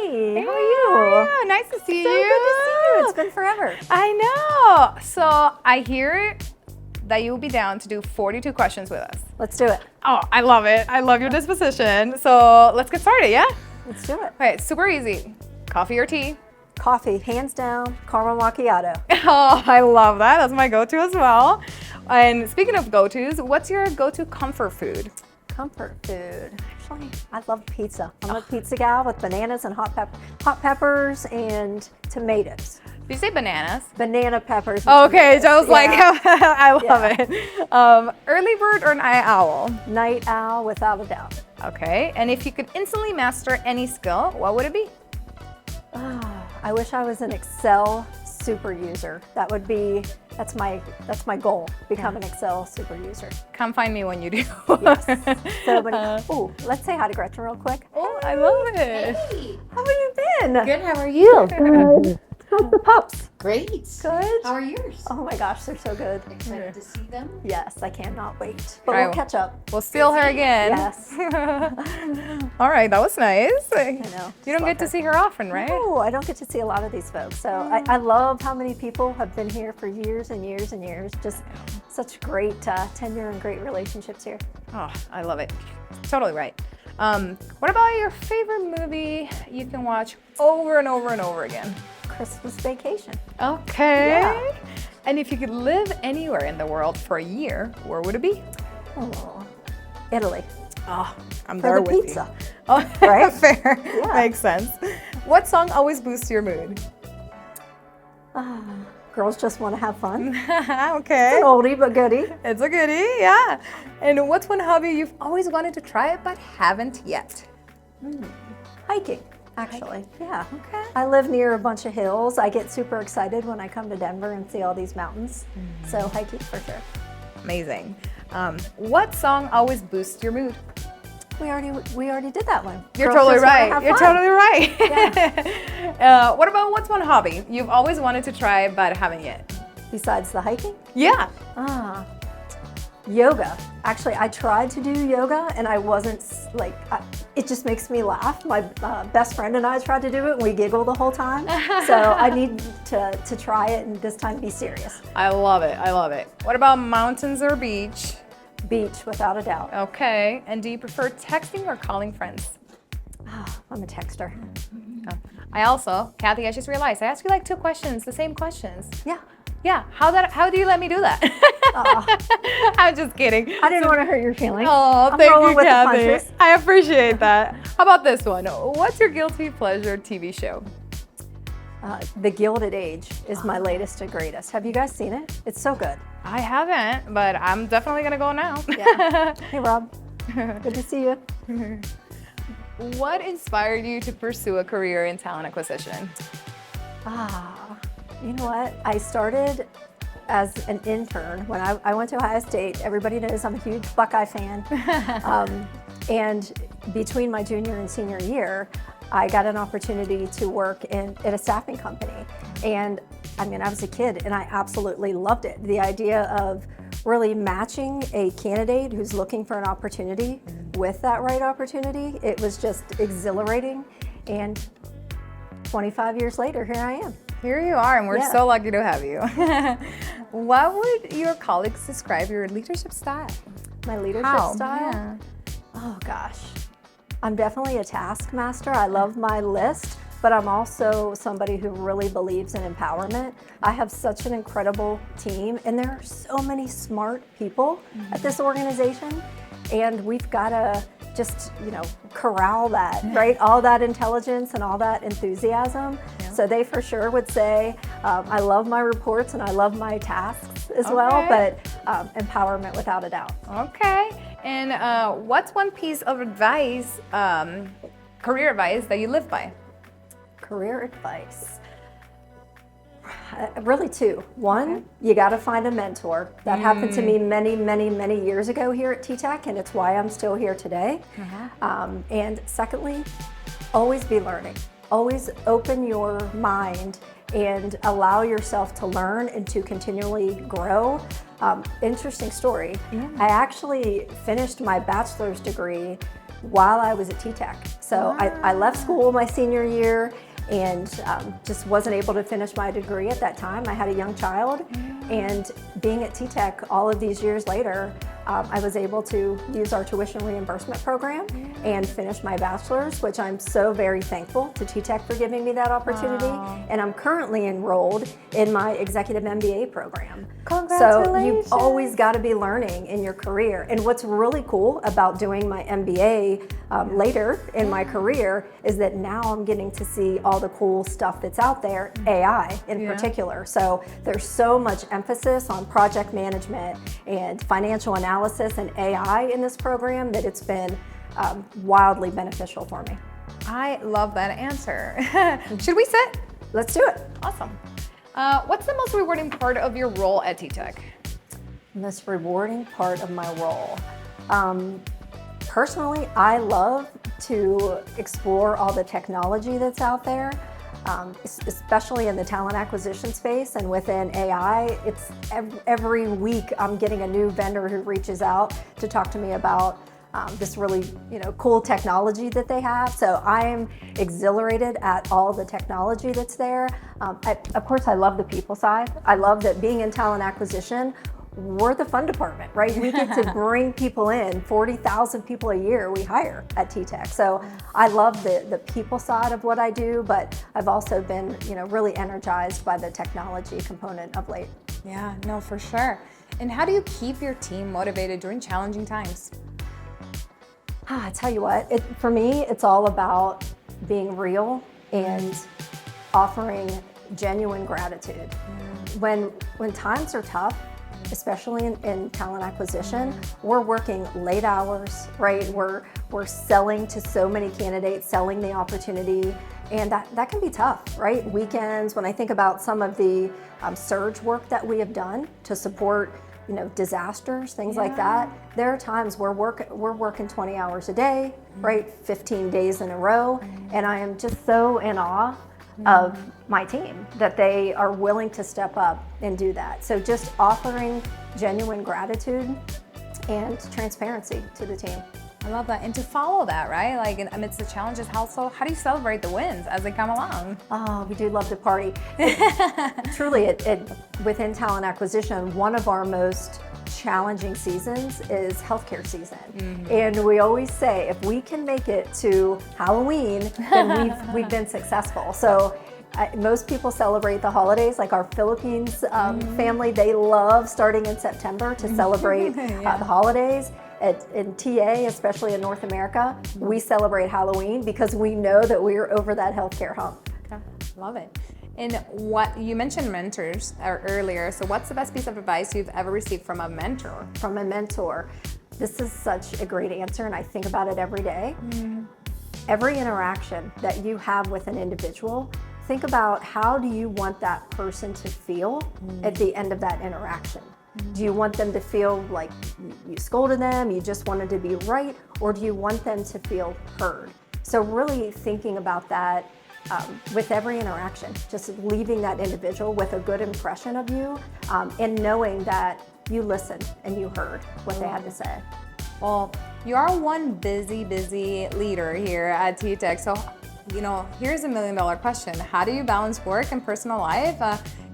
Hey, how are Yeah, you? nice to see So you. good to see you. It's been forever. I know. So I hear that you'll be down to do 42 questions with us. Let's do it. Oh, I love it. I love your disposition. So let's get started, yeah? Let's do it. Okay, super easy. Coffee or tea? Coffee, hands down, caramel macchiato. Oh, I love that. That's my go-to as well. And speaking of go-tos, what's your go-to comfort food? Comfort food. Actually, I love pizza. I'm a pizza gal with bananas and hot peppers and tomatoes. Did you say bananas? Banana peppers. And Okay, so I was like, tomatoes. I love Yeah. it. Early bird or night owl? Night owl, without a doubt. Okay, and if you could instantly master any skill, what would it be? I wish I was an Excel super user. That's my goal. Become an Excel super user. Come find me when you do. Yes. So many. Let's say hi to Gretchen real quick. Oh, I love it. Hey, How have you been? good. How are you? Good. How's the pups? Great. Good. How are yours? Oh my gosh, they're so good. Excited to see them. Yes, I cannot wait. But All right. we'll catch up. We'll steal her again. Yes. All right, that was nice. I know. You don't Just get love to her. see her often, right? No, I don't get to see a lot of these folks. So I love how many people have been here for years and years and years. Just such great tenure and great relationships here. Oh, I love it. Totally right. What about your favorite movie you can watch over and over and over again? Christmas Vacation. Okay. Yeah. And if you could live anywhere in the world for a year, where would it be? Oh, Italy. Oh, I'm For there the with pizza. you. Oh, Right? Fair. Yeah. Makes sense. What song always boosts your mood? Girls just want to have fun. Okay. An oldie but goodie. It's a goodie, yeah. And what's one hobby you've always wanted to try but haven't yet? Hiking, actually. Yeah. Okay. I live near a bunch of hills. I get super excited when I come to Denver and see all these mountains. So hiking for sure. Amazing. What song always boosts your mood? We already did that one. You're Girls totally just wanna right. have You're fun. totally right. What about what's one hobby you've always wanted to try but haven't yet? Besides the hiking? Yeah. Yoga. Actually, I tried to do yoga and I wasn't it just makes me laugh. My best friend and I tried to do it and we giggled the whole time. So I need to try it and this time be serious. I love it. I love it. What about mountains or beach? Beach, without a doubt. Okay. And do you prefer texting or calling friends? I'm a texter. Cathy, I just realized I asked you like 2 questions, the same questions. Yeah. Yeah. How do you let me do that? I'm just kidding. I didn't want to hurt your feelings. Oh, I'm thank rolling you, with the Cathy. punches. I appreciate that. How about this one? What's your guilty pleasure TV show? The Gilded Age is my latest and greatest. Have you guys seen it? It's so good. I haven't, but I'm definitely gonna go now. Yeah. Hey, Rob. Good to see you. What inspired you to pursue a career in talent acquisition? You know what? I started as an intern when I went to Ohio State. Everybody knows I'm a huge Buckeye fan. And between my junior and senior year, I got an opportunity to work at a staffing company. And I mean, I was a kid and I absolutely loved it. The idea of really matching a candidate who's looking for an opportunity with that right opportunity, it was just exhilarating. And 25 years later, here I am. Here you are, and we're Yeah. so lucky to have you. What would your colleagues describe your leadership style? My leadership How? style? Yeah. Oh gosh. I'm definitely a taskmaster. I love my list, but I'm also somebody who really believes in empowerment. I have such an incredible team, and there are so many smart people at this organization, and we've got to just, corral that, right? All that intelligence and all that enthusiasm. Yeah. So they for sure would say, I love my reports and I love my tasks as well, Okay. but empowerment without a doubt. Okay. And what's one piece of advice, career advice, that you live by? Career advice. Really 2. One, you got to find a mentor. That happened to me many, many, many years ago here at TTEC, and it's why I'm still here today. And secondly, always be learning. Always open your mind and allow yourself to learn and to continually grow. Interesting story. I actually finished my bachelor's degree while I was at TTEC. So I left school my senior year and just wasn't able to finish my degree at that time. I had a young child, and being at TTEC all of these years later, I was able to use our tuition reimbursement program and finish my bachelor's, which I'm so very thankful to TTEC for giving me that opportunity. And I'm currently enrolled in my executive MBA program. So you've always got to be learning in your career. And what's really cool about doing my MBA later in my career is that now I'm getting to see all the cool stuff that's out there, AI in particular. So there's so much emphasis on project management and financial analysis and AI in this program that it's been wildly beneficial for me. I love that answer. Should we sit? Let's do it. Awesome. What's the most rewarding part of your role at TTEC? Most rewarding part of my role. Personally, I love to explore all the technology that's out there, especially in the talent acquisition space and within AI. It's every week I'm getting a new vendor who reaches out to talk to me about this really cool technology that they have. So I'm exhilarated at all the technology that's there. Of course, I love the people side. I love that being in talent acquisition, we're the fun department, right? We get to bring people in, 40,000 people a year we hire at TTEC. So I love the people side of what I do, but I've also been really energized by the technology component of late. Yeah, no, for sure. And how do you keep your team motivated during challenging times? I tell you what, for me, it's all about being real and offering genuine gratitude. When times are tough, especially in talent acquisition, we're working late hours, right? We're selling to so many candidates, selling the opportunity, and that can be tough, right? Weekends, when I think about some of the surge work that we have done to support disasters, things like that. There are times where we're working 20 hours a day, right? 15 days in a row. And I am just so in awe of my team that they are willing to step up and do that. So just offering genuine gratitude and transparency to the team. I love that. And to follow that, right? Like amidst the challenges, how do you celebrate the wins as they come along? Oh, we do love to party. Truly, within talent acquisition, one of our most challenging seasons is healthcare season. And we always say, if we can make it to Halloween, then we've been successful. So most people celebrate the holidays, like our Philippines family, they love starting in September to celebrate the holidays. In TA, especially in North America, we celebrate Halloween because we know that we are over that healthcare hump. Okay. Love it. And what you mentioned mentors earlier, so what's the best piece of advice you've ever received from a mentor? From a mentor. This is such a great answer, and I think about it every day. Every interaction that you have with an individual, think about how do you want that person to feel at the end of that interaction. Do you want them to feel like you scolded them, you just wanted to be right, or do you want them to feel heard? So really thinking about that with every interaction, just leaving that individual with a good impression of you and knowing that you listened and you heard what they had to say. Well, you are one busy leader here at TTEC. So, here's $1 million question. How do you balance work and personal life,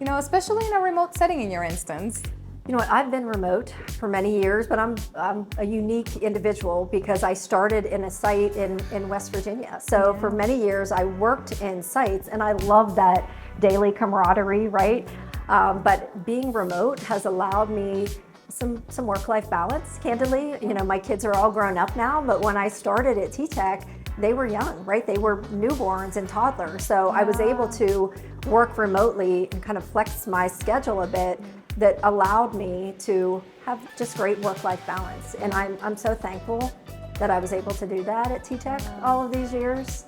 especially in a remote setting in your instance? You know what, I've been remote for many years, but I'm a unique individual because I started in a site in West Virginia. So for many years I worked in sites and I love that daily camaraderie, right? But being remote has allowed me some work-life balance, candidly. My kids are all grown up now, but when I started at TTEC, they were young, right? They were newborns and toddlers. So I was able to work remotely and kind of flex my schedule a bit that allowed me to have just great work-life balance. And I'm so thankful that I was able to do that at TTEC all of these years.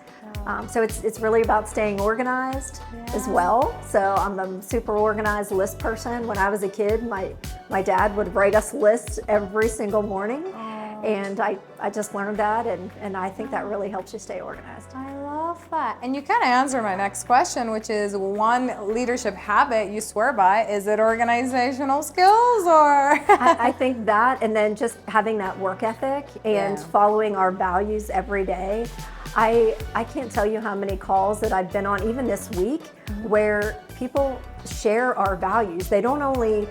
So it's really about staying organized as well. So I'm a super organized list person. When I was a kid, my dad would write us lists every single morning. And I just learned that, and I think that really helps you stay organized. I love that. And you kind of answered my next question, which is one leadership habit you swear by. Is it organizational skills or? I think that, and then just having that work ethic and following our values every day. I can't tell you how many calls that I've been on, even this week, where people share our values. They don't only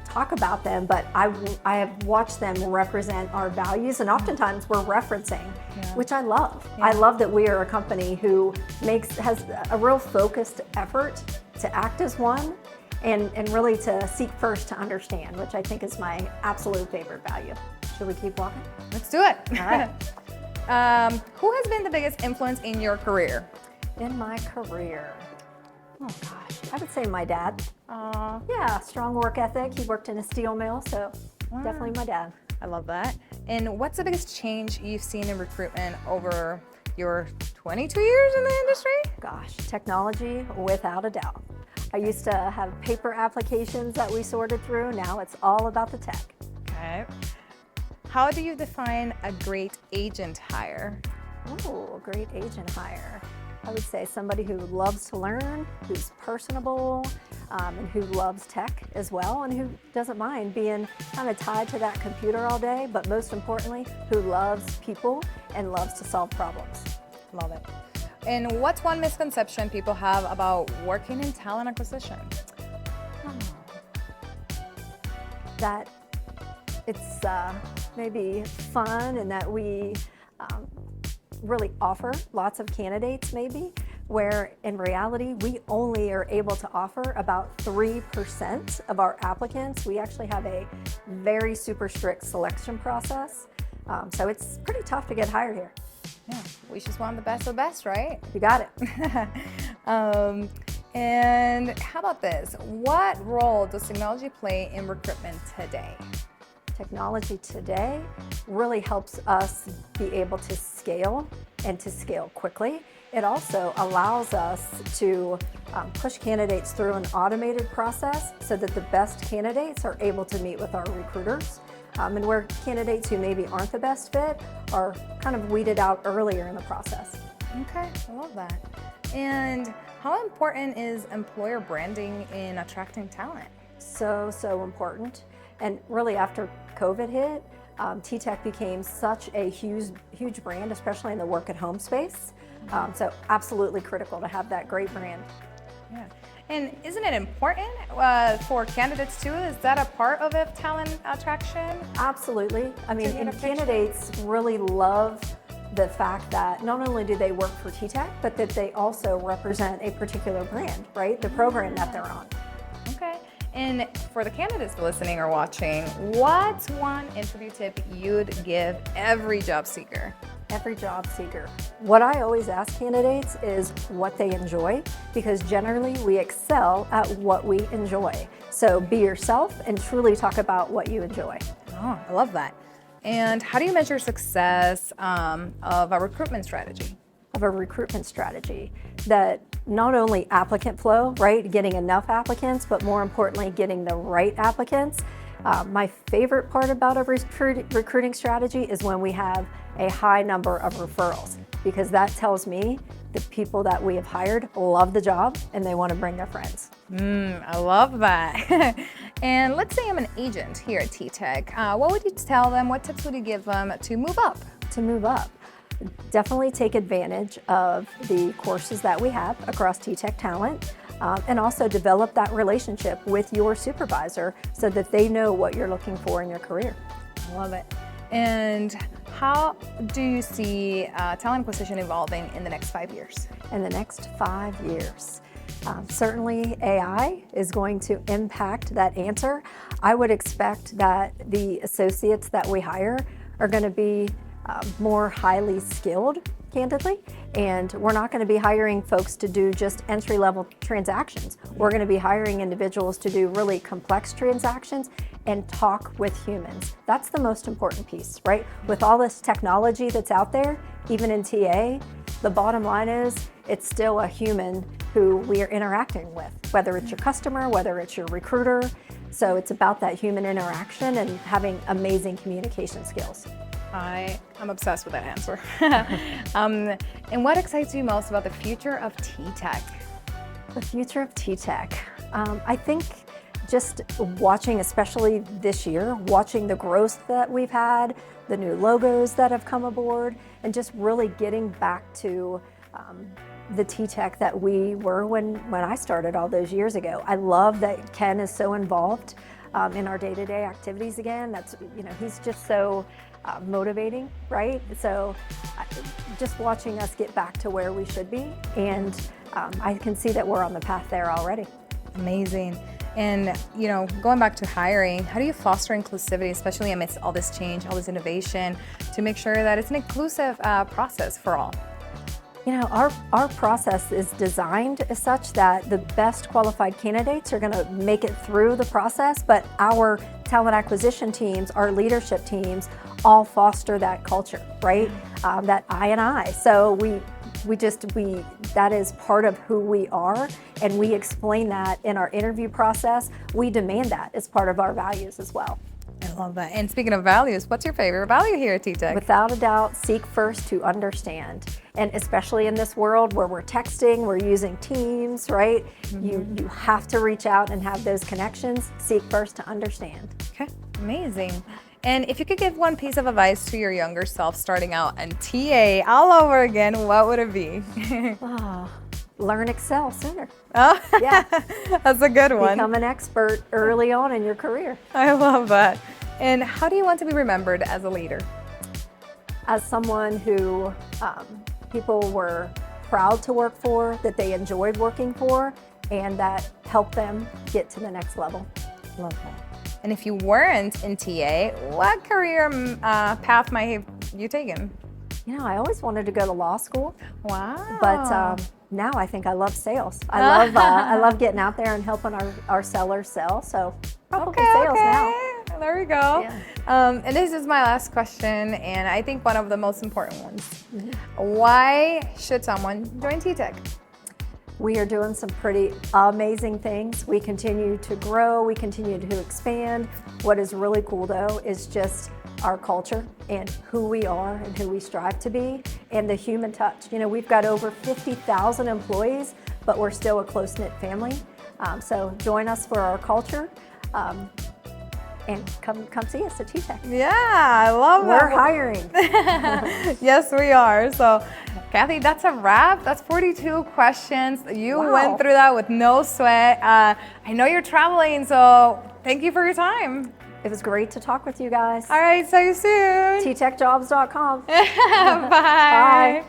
talk about them, but I have watched them represent our values, and oftentimes we're referencing, which I love. I love that we are a company who has a real focused effort to act as one and really to seek first to understand, which I think is my absolute favorite value. Should we keep walking? Let's do it. All right. Who has been the biggest influence in your career? In my career, oh gosh, I would say my dad. Aw, Yeah, strong work ethic. He worked in a steel mill, so definitely my dad. I love that. And what's the biggest change you've seen in recruitment over your 22 years in the industry? Gosh, technology, without a doubt. I used to have paper applications that we sorted through. Now it's all about the tech. Okay. How do you define a great agent hire? Oh, great agent hire. I would say somebody who loves to learn, who's personable, and who loves tech as well, and who doesn't mind being kind of tied to that computer all day, but most importantly, who loves people and loves to solve problems. Love it. And what's one misconception people have about working in talent acquisition? That it's maybe fun and that we really offer lots of candidates maybe, where in reality we only are able to offer about 3% of our applicants. We actually have a very super strict selection process, so it's pretty tough to get hired here. Yeah, we just want the best of the best, right? You got it. And how about this? What role does technology play in recruitment today? Technology today really helps us be able to scale and to scale quickly. It also allows us to push candidates through an automated process so that the best candidates are able to meet with our recruiters. And where candidates who maybe aren't the best fit are kind of weeded out earlier in the process. Okay, I love that. And how important is employer branding in attracting talent? So important. And really after COVID hit, TTEC became such a huge brand, especially in the work at home space. So absolutely critical to have that great brand. Yeah. And isn't it important for candidates too? Is that a part of it, talent attraction? Absolutely. I mean, get a and picture? candidates really love the fact that not only do they work for TTEC, but that they also represent a particular brand, right? The program that they're on. Okay. And for the candidates listening or watching, what's one interview tip you'd give every job seeker? Every job seeker. What I always ask candidates is what they enjoy, because generally we excel at what we enjoy. So be yourself and truly talk about what you enjoy. Oh, I love that. And how do you measure success of a recruitment strategy? Of a recruitment strategy that not only applicant flow, right, getting enough applicants, but more importantly, getting the right applicants. My favorite part about a recruiting strategy is when we have a high number of referrals, because that tells me the people that we have hired love the job and they want to bring their friends. I love that. And let's say I'm an agent here at TTEC. What would you tell them? What tips would you give them to move up? To move up, definitely take advantage of the courses that we have across TTEC Talent, and also develop that relationship with your supervisor so that they know what you're looking for in your career. I love it. And how do you see talent acquisition evolving in the next 5 years? In the next 5 years, certainly AI is going to impact that answer. I would expect that the associates that we hire are going to be more highly skilled, candidly, and we're not going to be hiring folks to do just entry-level transactions. We're going to be hiring individuals to do really complex transactions and talk with humans. That's the most important piece, right? With all this technology that's out there, even in TA, the bottom line is it's still a human who we are interacting with, whether it's your customer, whether it's your recruiter. So it's about that human interaction and having amazing communication skills. I am obsessed with that answer. And what excites you most about the future of TTEC? The future of TTEC. I think just watching, especially this year, watching the growth that we've had, the new logos that have come aboard, and just really getting back to the TTEC that we were when I started all those years ago. I love that Ken is so involved in our day-to-day activities again. That's, he's just so motivating, right? So just watching us get back to where we should be, and I can see that we're on the path there already. Amazing. And going back to hiring, how do you foster inclusivity, especially amidst all this change, all this innovation, to make sure that it's an inclusive process for all? Our process is designed as such that the best qualified candidates are going to make it through the process, but our talent acquisition teams, our leadership teams, all foster that culture, right? That I. So that is part of who we are, and we explain that in our interview process. We demand that as part of our values as well. I love that. And speaking of values, what's your favorite value here at TTEC? Without a doubt, seek first to understand. And especially in this world where we're texting, we're using Teams, right? Mm-hmm. You have to reach out and have those connections. Seek first to understand. Okay, amazing. And if you could give one piece of advice to your younger self starting out in TA all over again, what would it be? Learn Excel sooner. Oh, yeah. That's a good one. Become an expert early on in your career. I love that. And how do you want to be remembered as a leader? As someone who people were proud to work for, that they enjoyed working for, and that helped them get to the next level. Love that. And if you weren't in TA, what career path might have you taken? I always wanted to go to law school. Wow. But now I think I love sales. I love getting out there and helping our sellers sell. So probably sales now. There we go. Yeah. And this is my last question, and I think one of the most important ones. Mm-hmm. Why should someone join TTEC? We are doing some pretty amazing things. We continue to grow, we continue to expand. What is really cool though is just our culture and who we are and who we strive to be, and the human touch. We've got over 50,000 employees, but we're still a close-knit family. So join us for our culture. And come see us at TTEC. Yeah, I love that. We're hiring. Yes, we are. So, Cathy, that's a wrap. That's 42 questions. You went through that with no sweat. I know you're traveling, so thank you for your time. It was great to talk with you guys. All right, see you soon. TTECjobs.com. Bye. Bye.